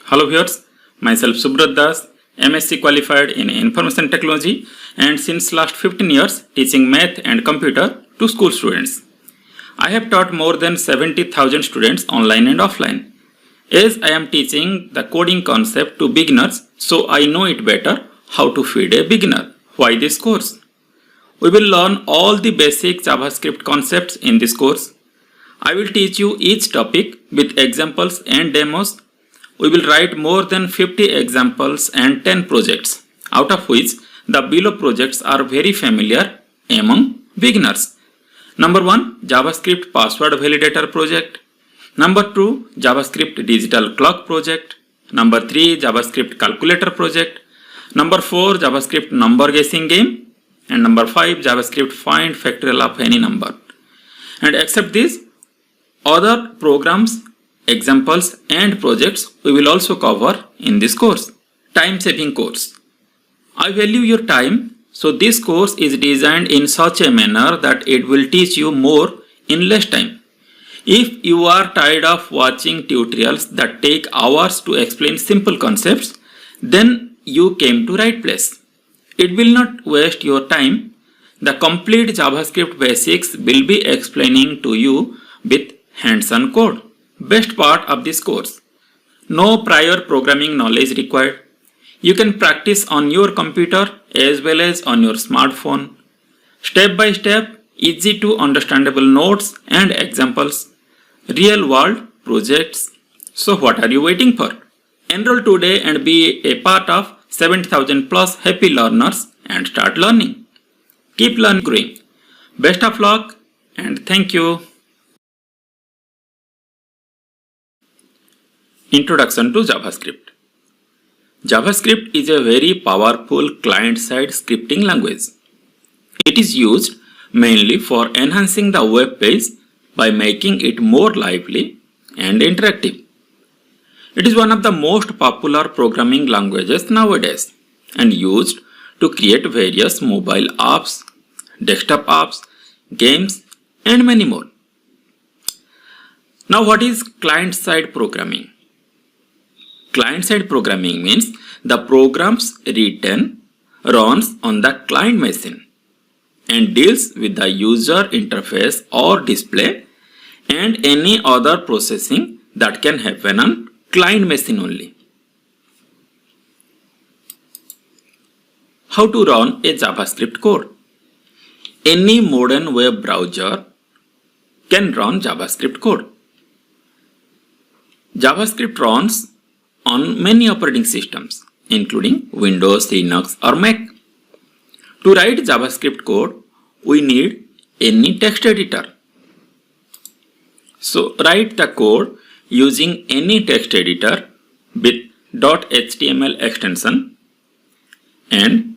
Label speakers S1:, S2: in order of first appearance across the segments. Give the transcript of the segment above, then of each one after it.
S1: Hello viewers, myself Subrat Das, MSc qualified in Information Technology and since last 15 years teaching math and computer to school students. I have taught more than 70,000 students online and offline. As I am teaching the coding concept to beginners, so I know it better how to feed a beginner. Why this course? We will learn all the basic JavaScript concepts in this course. I will teach you each topic with examples and demos. We will write more than 50 examples and 10 projects, out of which the below projects are very familiar among beginners. Number 1, JavaScript Password Validator project. Number 2, JavaScript Digital Clock project. Number 3, JavaScript Calculator project. Number 4, JavaScript Number Guessing Game. And number 5, JavaScript Find Factorial of any number. And except these, other programs, examples and projects we will also cover in this course. Time saving course. I value your time, so this course is designed in such a manner that it will teach you more in less time. If you are tired of watching tutorials that take hours to explain simple concepts, then you came to right place. It will not waste your time. The complete JavaScript basics will be explaining to you with hands-on code. Best part of this course. No prior programming knowledge required. You can practice on your computer as well as on your smartphone. Step by step, easy to understandable notes and examples. Real world projects. So what are you waiting for? Enroll today and be a part of 70,000 plus happy learners and start learning. Keep learning growing. Best of luck and thank you. Introduction to JavaScript. JavaScript is a very powerful client-side scripting language. It is used mainly for enhancing the web page by making it more lively and interactive. It is one of the most popular programming languages nowadays and used to create various mobile apps, desktop apps, games, and many more. Now, what is client-side programming? Client-side programming means the programs written runs on the client machine and deals with the user interface or display and any other processing that can happen on client machine only. How to run a JavaScript code? Any modern web browser can run JavaScript code. JavaScript runs on many operating systems, including Windows, Linux or Mac. To write JavaScript code, we need any text editor. So write the code using any text editor with .html extension and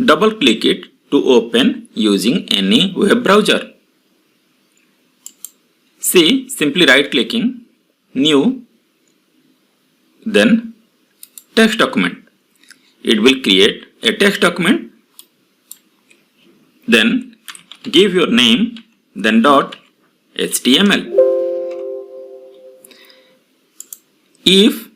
S1: double click it to open using any web browser. See, simply right clicking, new, then text document. It will create a text document. Then give your name, then .html. If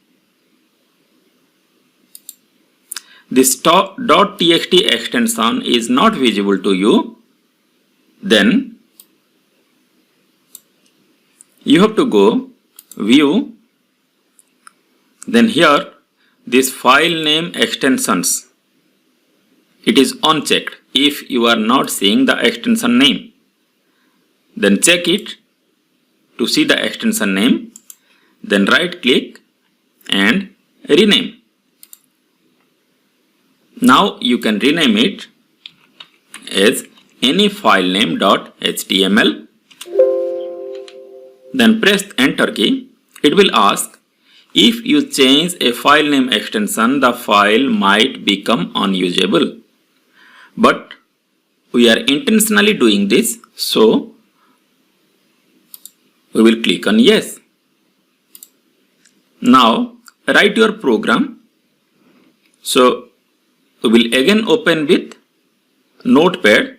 S1: this .txt extension is not visible to you, then you have to go view. Then here, this file name extensions, it is unchecked if you are not seeing the extension name. Then check it to see the extension name. Then right click and rename. Now you can rename it as any file name .html. Then press enter key. It will ask, if you change a file name extension, the file might become unusable. But we are intentionally doing this, so we will click on yes. Now write your program. So we will again open with Notepad.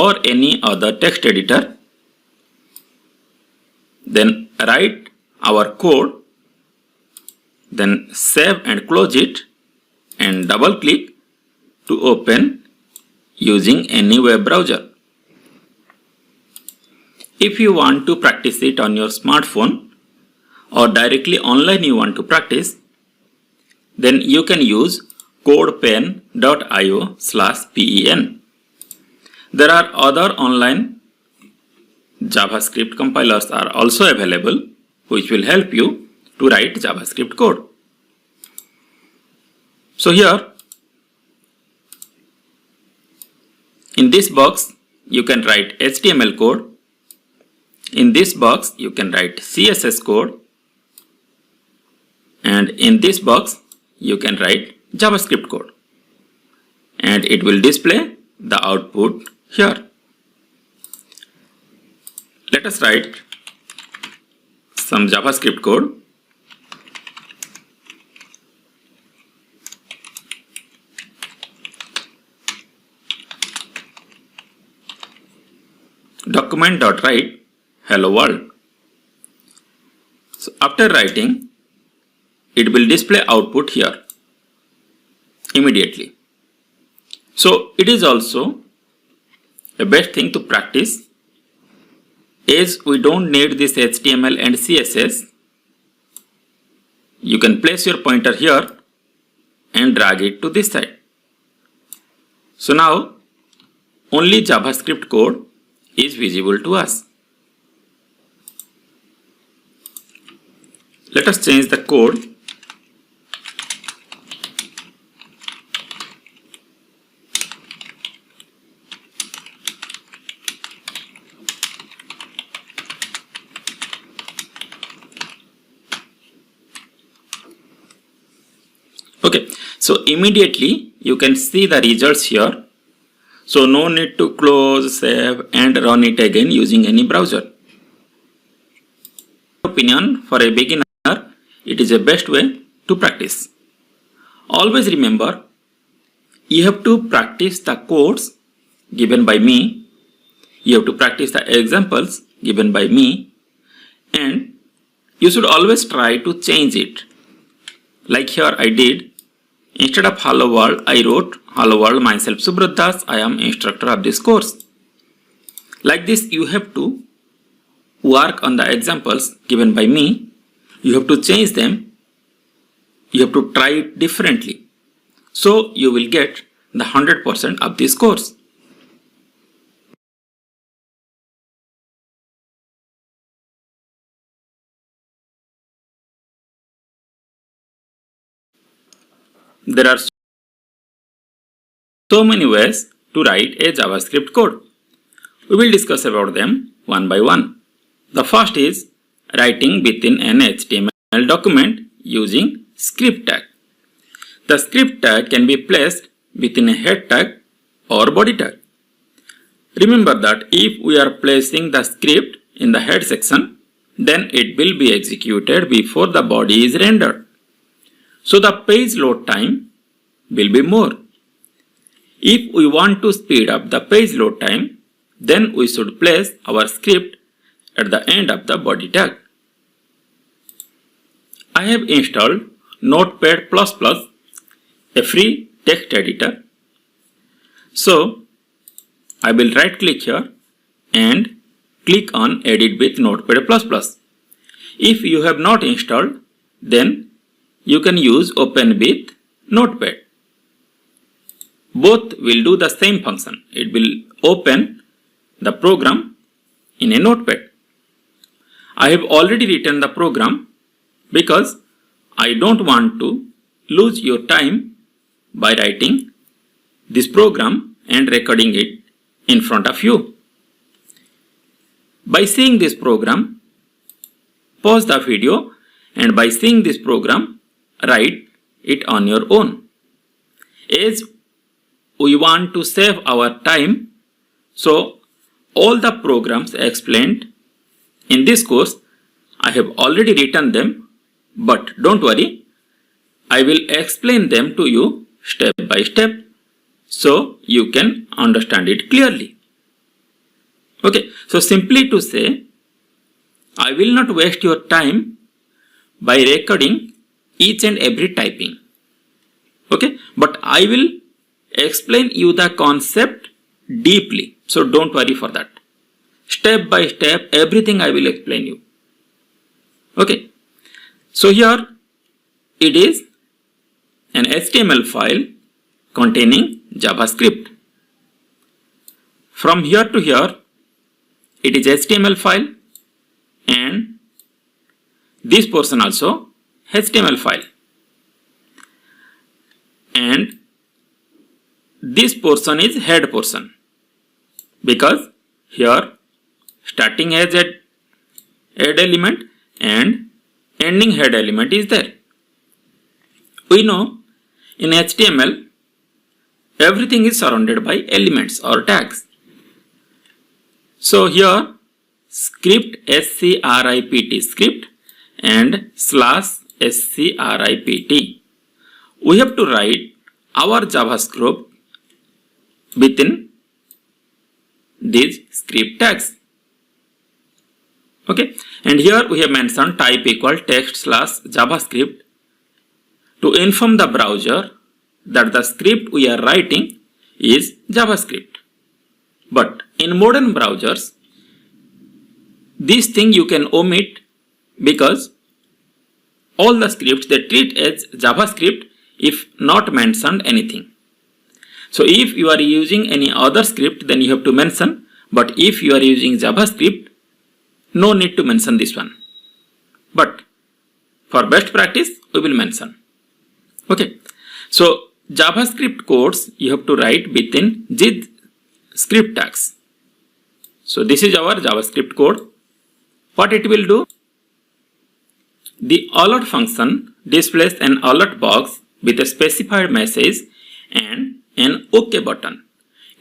S1: or any other text editor. Then write our code, then save and close it, and double click to open using any web browser. If you want to practice it on your smartphone or directly online you want to practice, then you can use codepen.io/pen. There are other online JavaScript compilers are also available which will help you to write JavaScript code. So here in this box you can write HTML code. In this box you can write CSS code, and in this box you can write JavaScript code, and it will display the output here. Let us write some JavaScript code. Document.write hello world. So after writing, it will display output here immediately. So it is also a best thing to practice, as we don't need this HTML and CSS. You can place your pointer here and drag it to this side. So now only JavaScript code is visible to us. Let us change the code. Okay, so immediately you can see the results here. So no need to close, save and run it again using any browser. Opinion, for a beginner, it is the best way to practice. Always remember, you have to practice the codes given by me, you have to practice the examples given by me, and you should always try to change it. Like here I did, instead of hello world, I wrote hello world, myself Subrat Das, I am instructor of this course. Like this you have to work on the examples given by me. You have to change them. You have to try it differently. So you will get the 100% of this course. There are so many ways to write a JavaScript code. We will discuss about them one by one. The first is writing within an HTML document using script tag. The script tag can be placed within a head tag or body tag. Remember that if we are placing the script in the head section, then it will be executed before the body is rendered. So the page load time will be more. If we want to speed up the page load time, then we should place our script at the end of the body tag. I have installed Notepad++, a free text editor. So I will right click here and click on Edit with Notepad++. If you have not installed, then you can use Open with Notepad. Both will do the same function. It will open the program in a notepad. I have already written the program because I don't want to lose your time by writing this program and recording it in front of you. By seeing this program, pause the video, and by seeing this program, write it on your own. As we want to save our time, so all the programs explained in this course, I have already written them, but don't worry, I will explain them to you step by step so you can understand it clearly. Okay, so simply to say, I will not waste your time by recording each and every typing. Okay, but I will explain you the concept deeply. So don't worry for that. Step by step, everything I will explain you. Okay, so here it is an HTML file containing JavaScript. From here to here, it is HTML file, and this portion also HTML file, and this portion is head portion, because here starting as a head element and ending head element is there. We know in HTML everything is surrounded by elements or tags. So here script script script and /script. We have to write our JavaScript within these script tags. Okay, and here we have mentioned type equal text /JavaScript to inform the browser that the script we are writing is JavaScript. But in modern browsers, this thing you can omit, because all the scripts they treat as JavaScript if not mentioned anything. So if you are using any other script, then you have to mention, but if you are using JavaScript, no need to mention this one. But for best practice, we will mention. Okay, so JavaScript codes you have to write within these script tags. So this is our JavaScript code. What it will do? The alert function displays an alert box with a specified message and an OK button.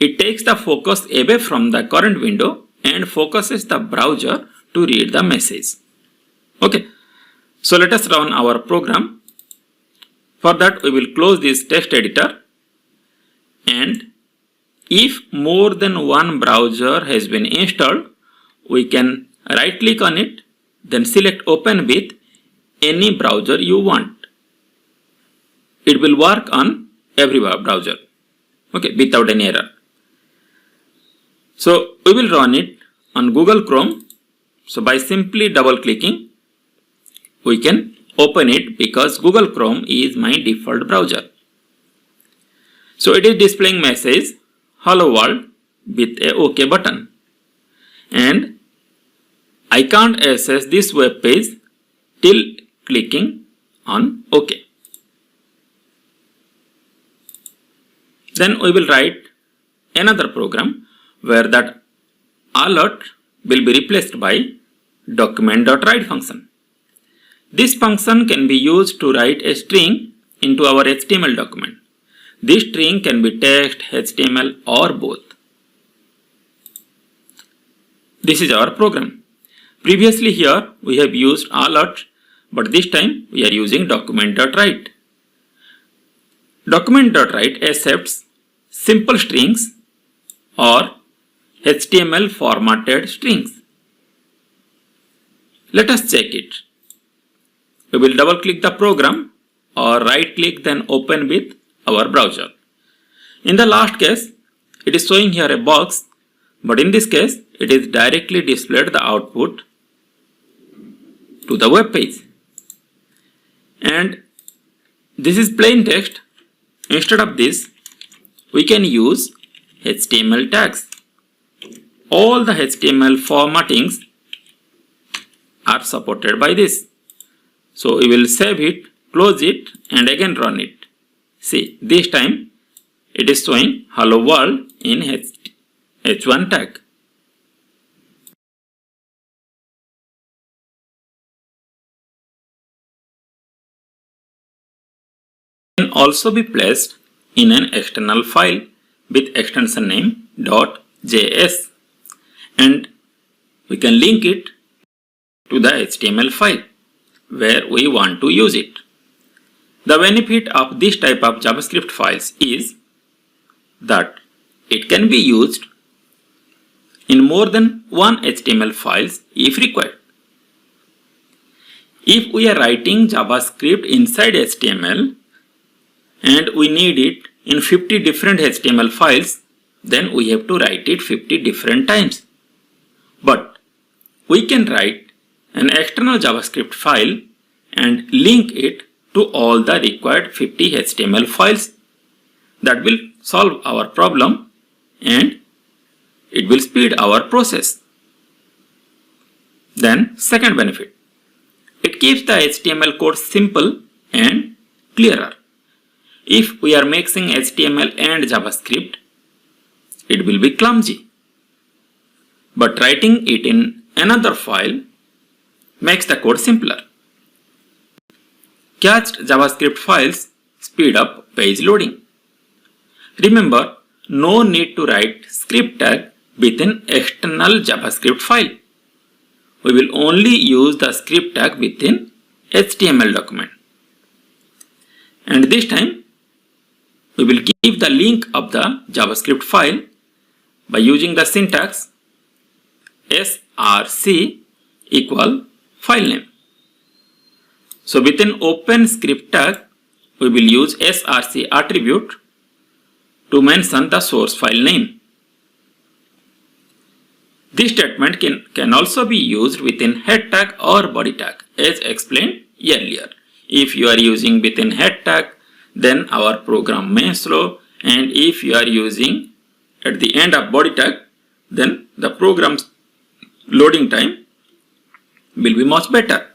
S1: It takes the focus away from the current window and focuses the browser to read the message. Okay, so let us run our program. For that, we will close this text editor, and if more than one browser has been installed, we can right click on it, then select open with any browser you want. It will work on every browser, okay, without any error. So we will run it on Google Chrome. So by simply double clicking, we can open it, because Google Chrome is my default browser. So it is displaying message hello world with a OK button, and I can't access this web page till clicking on OK. Then we will write another program where that alert will be replaced by document.write function. This function can be used to write a string into our HTML document. This string can be text, HTML, or both. This is our program. Previously here we have used alert, but this time we are using document.write. Document.write accepts simple strings or HTML formatted strings. Let us check it. We will double click the program or right click, then open with our browser. In the last case, it is showing here a box, but in this case, it is directly displayed the output to the web page. And this is plain text. Instead of this, we can use HTML tags. All the HTML formattings are supported by this. So we will save it, close it, and again run it. See, this time it is showing hello world in H1 tag. It can also be placed in an external file with extension name .js, and we can link it to the HTML file where we want to use it. The benefit of this type of JavaScript files is that it can be used in more than one HTML files if required. If we are writing JavaScript inside HTML and we need it in 50 different HTML files, then we have to write it 50 different times. But we can write an external JavaScript file and link it to all the required 50 HTML files. That will solve our problem and it will speed our process. Then second benefit, it keeps the HTML code simple and clearer. If we are mixing HTML and JavaScript, it will be clumsy. But writing it in another file makes the code simpler. Cached JavaScript files speed up page loading. Remember, no need to write script tag within external JavaScript file. We will only use the script tag within HTML document. And this time, we will give the link of the JavaScript file by using the syntax src equal file name. So within open script tag, we will use src attribute to mention the source file name. This statement can also be used within head tag or body tag as explained earlier. If you are using within head tag, then our program may slow, and if you are using at the end of body tag, then the program's loading time will be much better.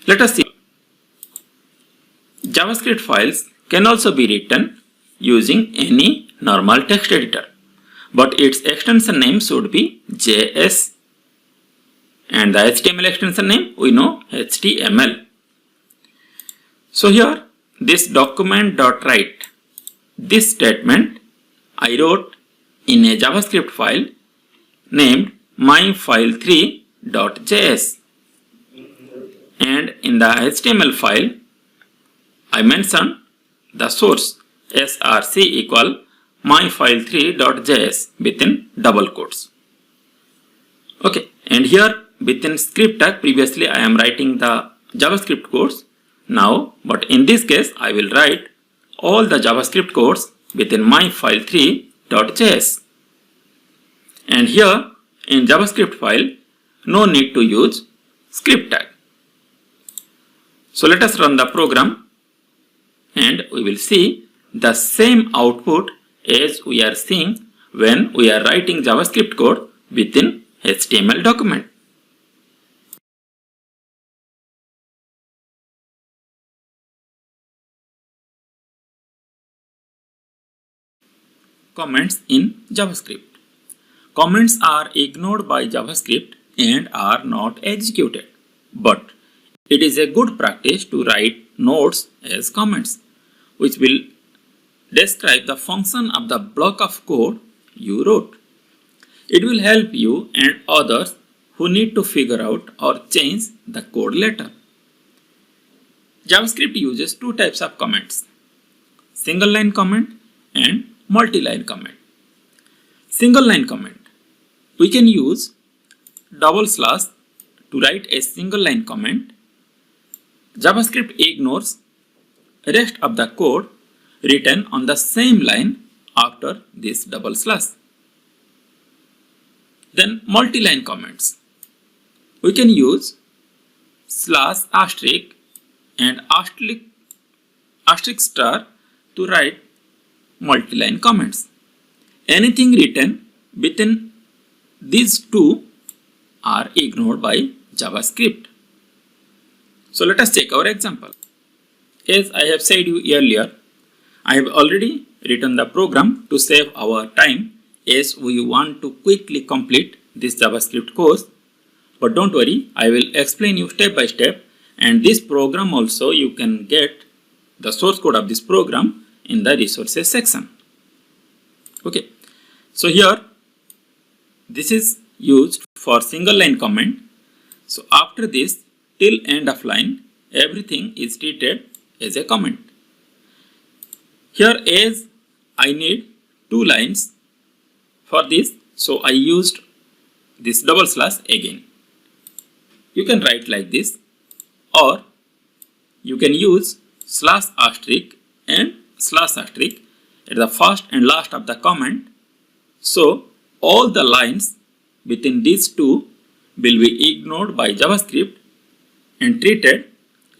S1: Let us see. JavaScript files can also be written using any normal text editor, but its extension name should be JS, and the HTML extension name we know HTML. So here this document.write, this statement I wrote in a JavaScript file named myfile3.js, and in the HTML file I mentioned the source src equal myfile3.js within double quotes. Okay, and here within script tag, previously I am writing the JavaScript codes now, but in this case I will write all the JavaScript codes within myfile3.js. And here in JavaScript file, no need to use script tag. So let us run the program and we will see the same output as we are seeing when we are writing JavaScript code within HTML document. Comments in JavaScript. Comments are ignored by JavaScript and are not executed, but it is a good practice to write notes as comments, which will describe the function of the block of code you wrote. It will help you and others who need to figure out or change the code later. JavaScript uses two types of comments: single line comment and multi-line comment. Single line comment. We can use double slash to write a single line comment. JavaScript ignores rest of the code written on the same line after this double slash. Then multi-line comments. We can use slash asterisk and asterisk star to write multi-line comments. Anything written within these two are ignored by JavaScript. So let us check our example. As I have said you earlier, I have already written the program to save our time as we want to quickly complete this JavaScript course. But don't worry, I will explain you step by step, and this program also you can get the source code of this program in the resources section. Okay, so here this is used for single line comment. So after this till end of line, everything is treated as a comment. Here as I need 2 lines for this, So I used this double slash again. You can write like this, or you can use slash asterisk and slash asterisk at the first and last of the comment. So all the lines within these two will be ignored by JavaScript and treated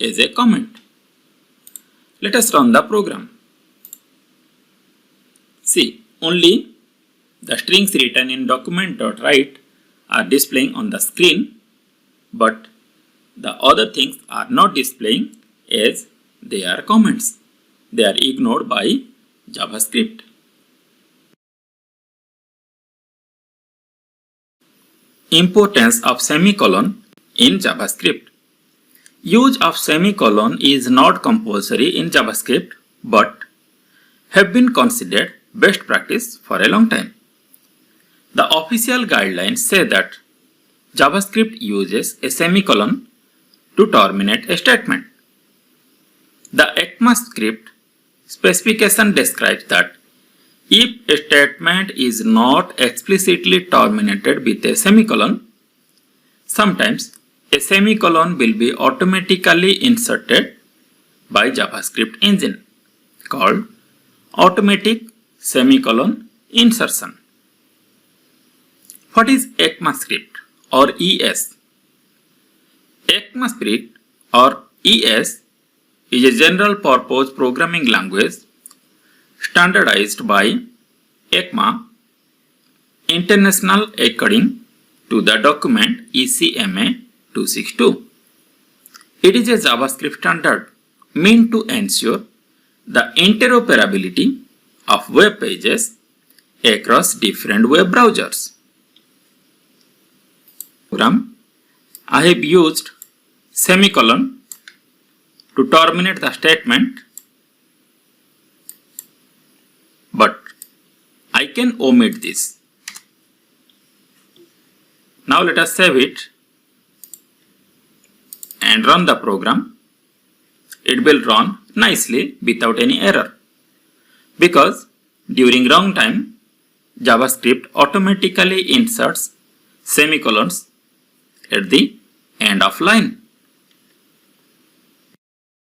S1: as a comment. Let us run the program. See, only the strings written in document.write are displaying on the screen, but the other things are not displaying as they are comments. They are ignored by JavaScript. Importance of semicolon in JavaScript. Use of semicolon is not compulsory in JavaScript but have been considered best practice for a long time. The official guidelines say that JavaScript uses a semicolon to terminate a statement. The ECMAScript specification describes that if a statement is not explicitly terminated with a semicolon, sometimes a semicolon will be automatically inserted by JavaScript engine called automatic semicolon insertion. What is ECMAScript or ES? ECMAScript or ES is a general purpose programming language standardized by ECMA International according to the document ECMA 262. It is a JavaScript standard meant to ensure the interoperability of web pages across different web browsers. I have used semicolon to terminate the statement, but I can omit this. Now let us save it and run the program. It will run nicely without any error, because during runtime JavaScript automatically inserts semicolons at the end of line.